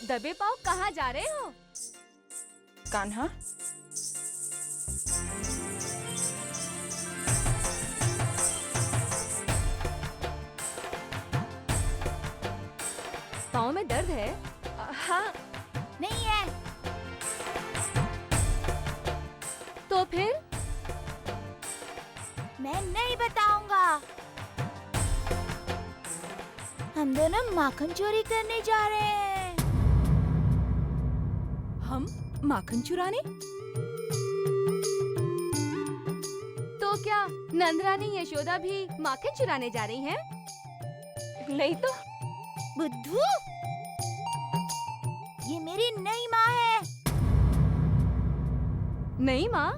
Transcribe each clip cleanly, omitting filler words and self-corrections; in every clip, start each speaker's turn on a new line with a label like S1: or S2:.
S1: दबे पाँव कहाँ जा रहे हो?
S2: कान्हा,
S1: पाँव में दर्द है?
S2: हाँ।
S3: नहीं है।
S1: तो फिर?
S3: मैं नहीं बताऊंगा। हम दोनों माखन चोरी करने जा रहे हैं।
S2: हम माखन चुराने?
S1: तो क्या नंदरानी यशोदा भी माखन चुराने जा रही हैं?
S2: नहीं तो।
S3: बुद्धू, ये मेरी नई माँ है।
S1: नहीं माँ।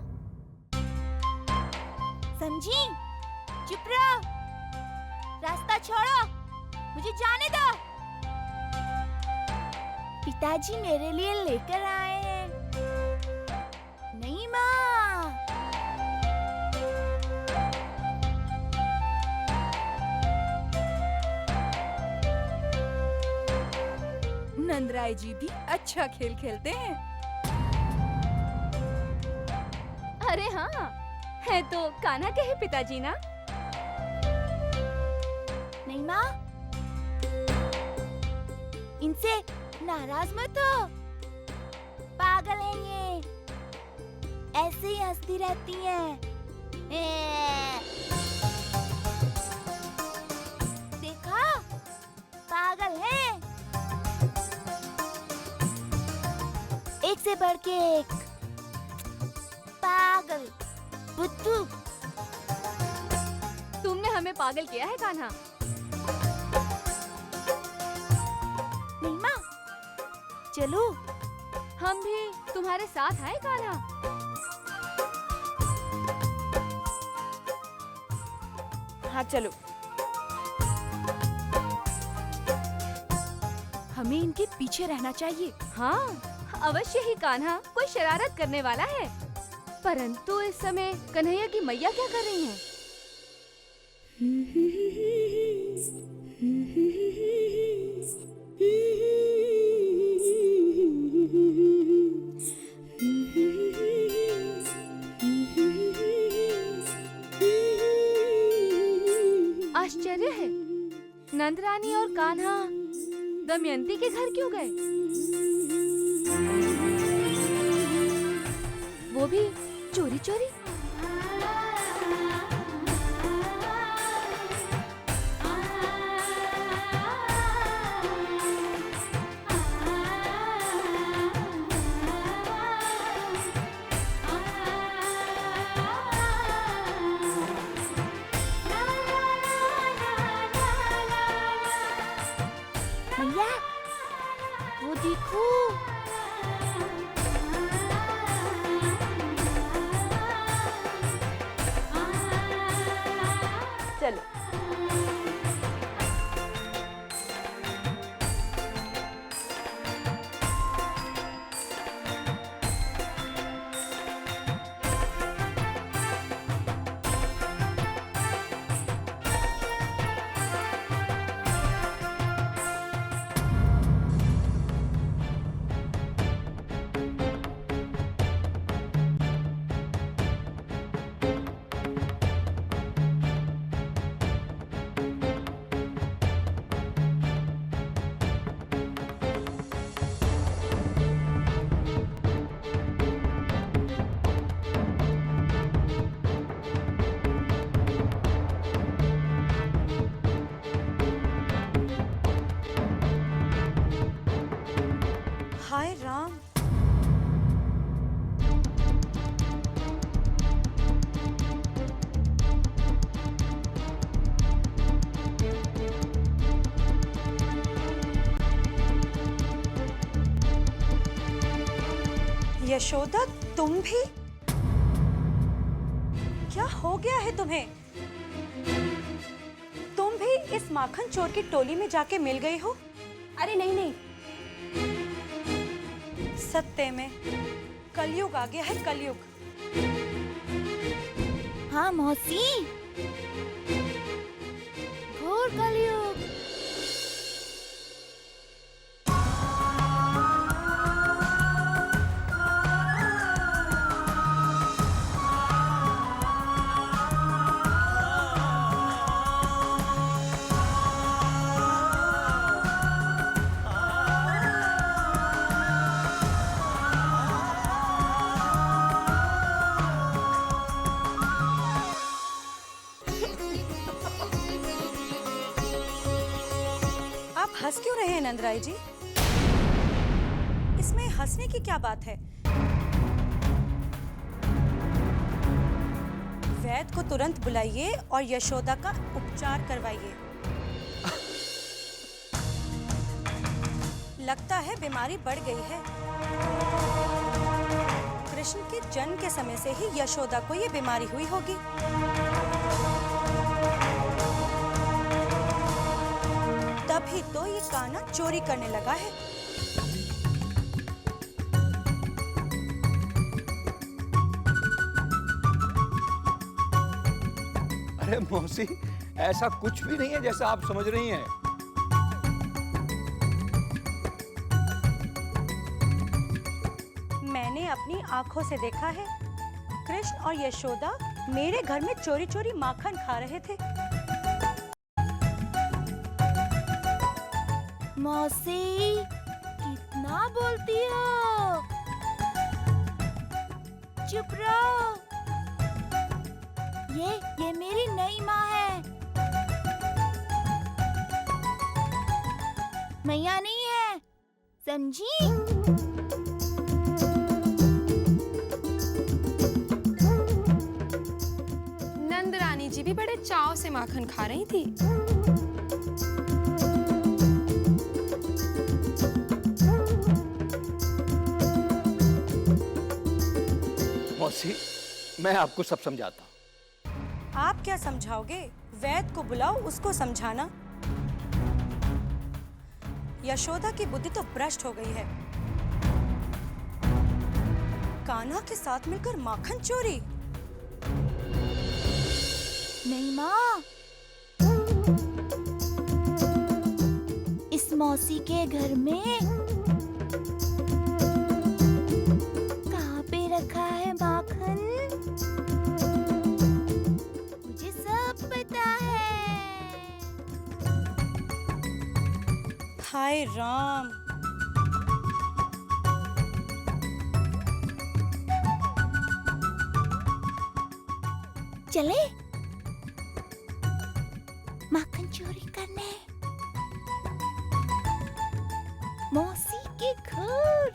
S3: समझी? चुप रहो। रास्ता छोड़ो, मुझे जाने दो। पिताजी मेरे लिए लेकर आए हैं। नहीं माँ।
S2: नंदराय जी भी अच्छा खेल खेलते हैं।
S1: अरे हाँ, है तो कान्हा के ही पिताजी ना?
S3: नहीं माँ, इनसे नाराज मत हो। पागल है ये, ऐसे ही हंसती रहती हैं। देखा, पागल है, एक से बढ़ के एक। पागल बुद्धू।
S1: तुमने हमें पागल किया है कान्हा।
S3: नहीं माँ, चलो।
S1: हम भी तुम्हारे साथ आए कान्हा।
S2: हाँ चलो। हमें इनके पीछे रहना चाहिए।
S1: हाँ, अवश्य ही कान्हा कोई शरारत करने वाला है। परंतु इस समय कन्हैया की मैया क्या कर रही हैं? आश्चर्य है, नंदरानी और कान्हा दमयंती के घर क्यों गए? वो भी चोरी चोरी।
S3: भैया, वो देखो।
S2: चलो। हाय राम। यशोदा, तुम भी? क्या हो गया है तुम्हें? तुम भी इस माखन चोर की टोली में जाके मिल गई हो?
S1: अरे नहीं नहीं,
S2: सत्य में कलयुग आ गया है, कलयुग।
S3: हाँ मौसी, घोर कलयुग।
S4: हंस क्यों रहे हैं नंदराय जी? इसमें हंसने की क्या बात है? वैद्य को तुरंत बुलाइए और यशोदा का उपचार करवाइए। लगता है बीमारी बढ़ गई है। कृष्ण के जन्म के समय से ही यशोदा को ये बीमारी हुई होगी। तभी तो ये कान्हा चोरी करने लगा है।
S5: अरे मौसी, ऐसा कुछ भी नहीं है जैसा आप समझ रही हैं।
S4: मैंने अपनी आंखों से देखा है, कृष्ण और यशोदा मेरे घर में चोरी चोरी माखन खा रहे थे।
S3: मौसी कितना बोलती हो? चुप रहो। ये मेरी नई माँ है, मैया नहीं है, समझी?
S2: नंदरानी जी भी बड़े चाव से माखन खा रही थी।
S5: मौसी, मैं आपको सब समझाता हूँ।
S4: आप क्या समझाओगे? वैद्य को बुलाओ, उसको समझाना। यशोदा की बुद्धि तो भ्रष्ट हो गई है। कान्हा के साथ मिलकर माखन चोरी।
S3: नहीं माँ, इस मौसी के घर में कहाँ पे रखा है माखन? मुझे सब पता है।
S4: हाय राम,
S3: चले माखन चोरी करने मौसी के घर।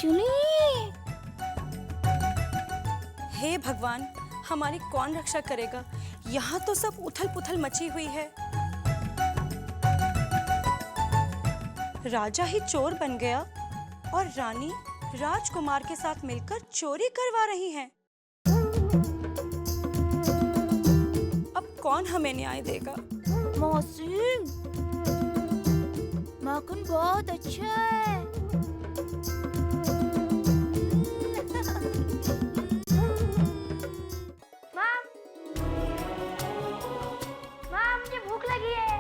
S3: चलिए।
S4: हे भगवान, हमारी कौन रक्षा करेगा? यहाँ तो सब उथल पुथल मची हुई है। राजा ही चोर बन गया और रानी राजकुमार के साथ मिलकर चोरी करवा रही हैं। अब कौन हमें न्याय देगा?
S3: मौसी, माखन बहुत अच्छा है।
S6: माँ, मुझे भूख लगी है।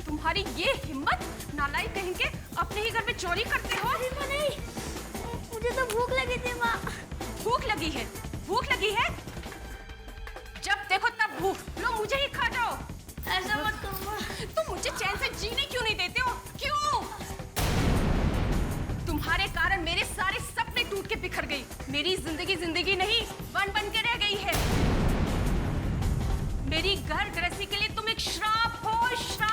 S2: तुम्हारी ये हिम्मत, नालायक कहेंगे, अपने ही घर में चोरी करते हो?
S3: नहीं, मुझे तो भूख लगी थी माँ।
S2: भूख लगी है? भूख लगी है? जब देखो तब भूख, लो मुझे ही खा जाओ।
S3: ऐसा मत करो माँ।
S2: तुम मुझे चैन से जीने क्यों नहीं देते हो? क्यों? तुम्हारे कारण मेरे सारे सपने टूट के बिखर गई। मेरी जिंदगी जिंदगी नहीं, वन बन के रह गई है। मेरी घर गृहस्थी के लिए तुम एक श्राप हो, श्राप।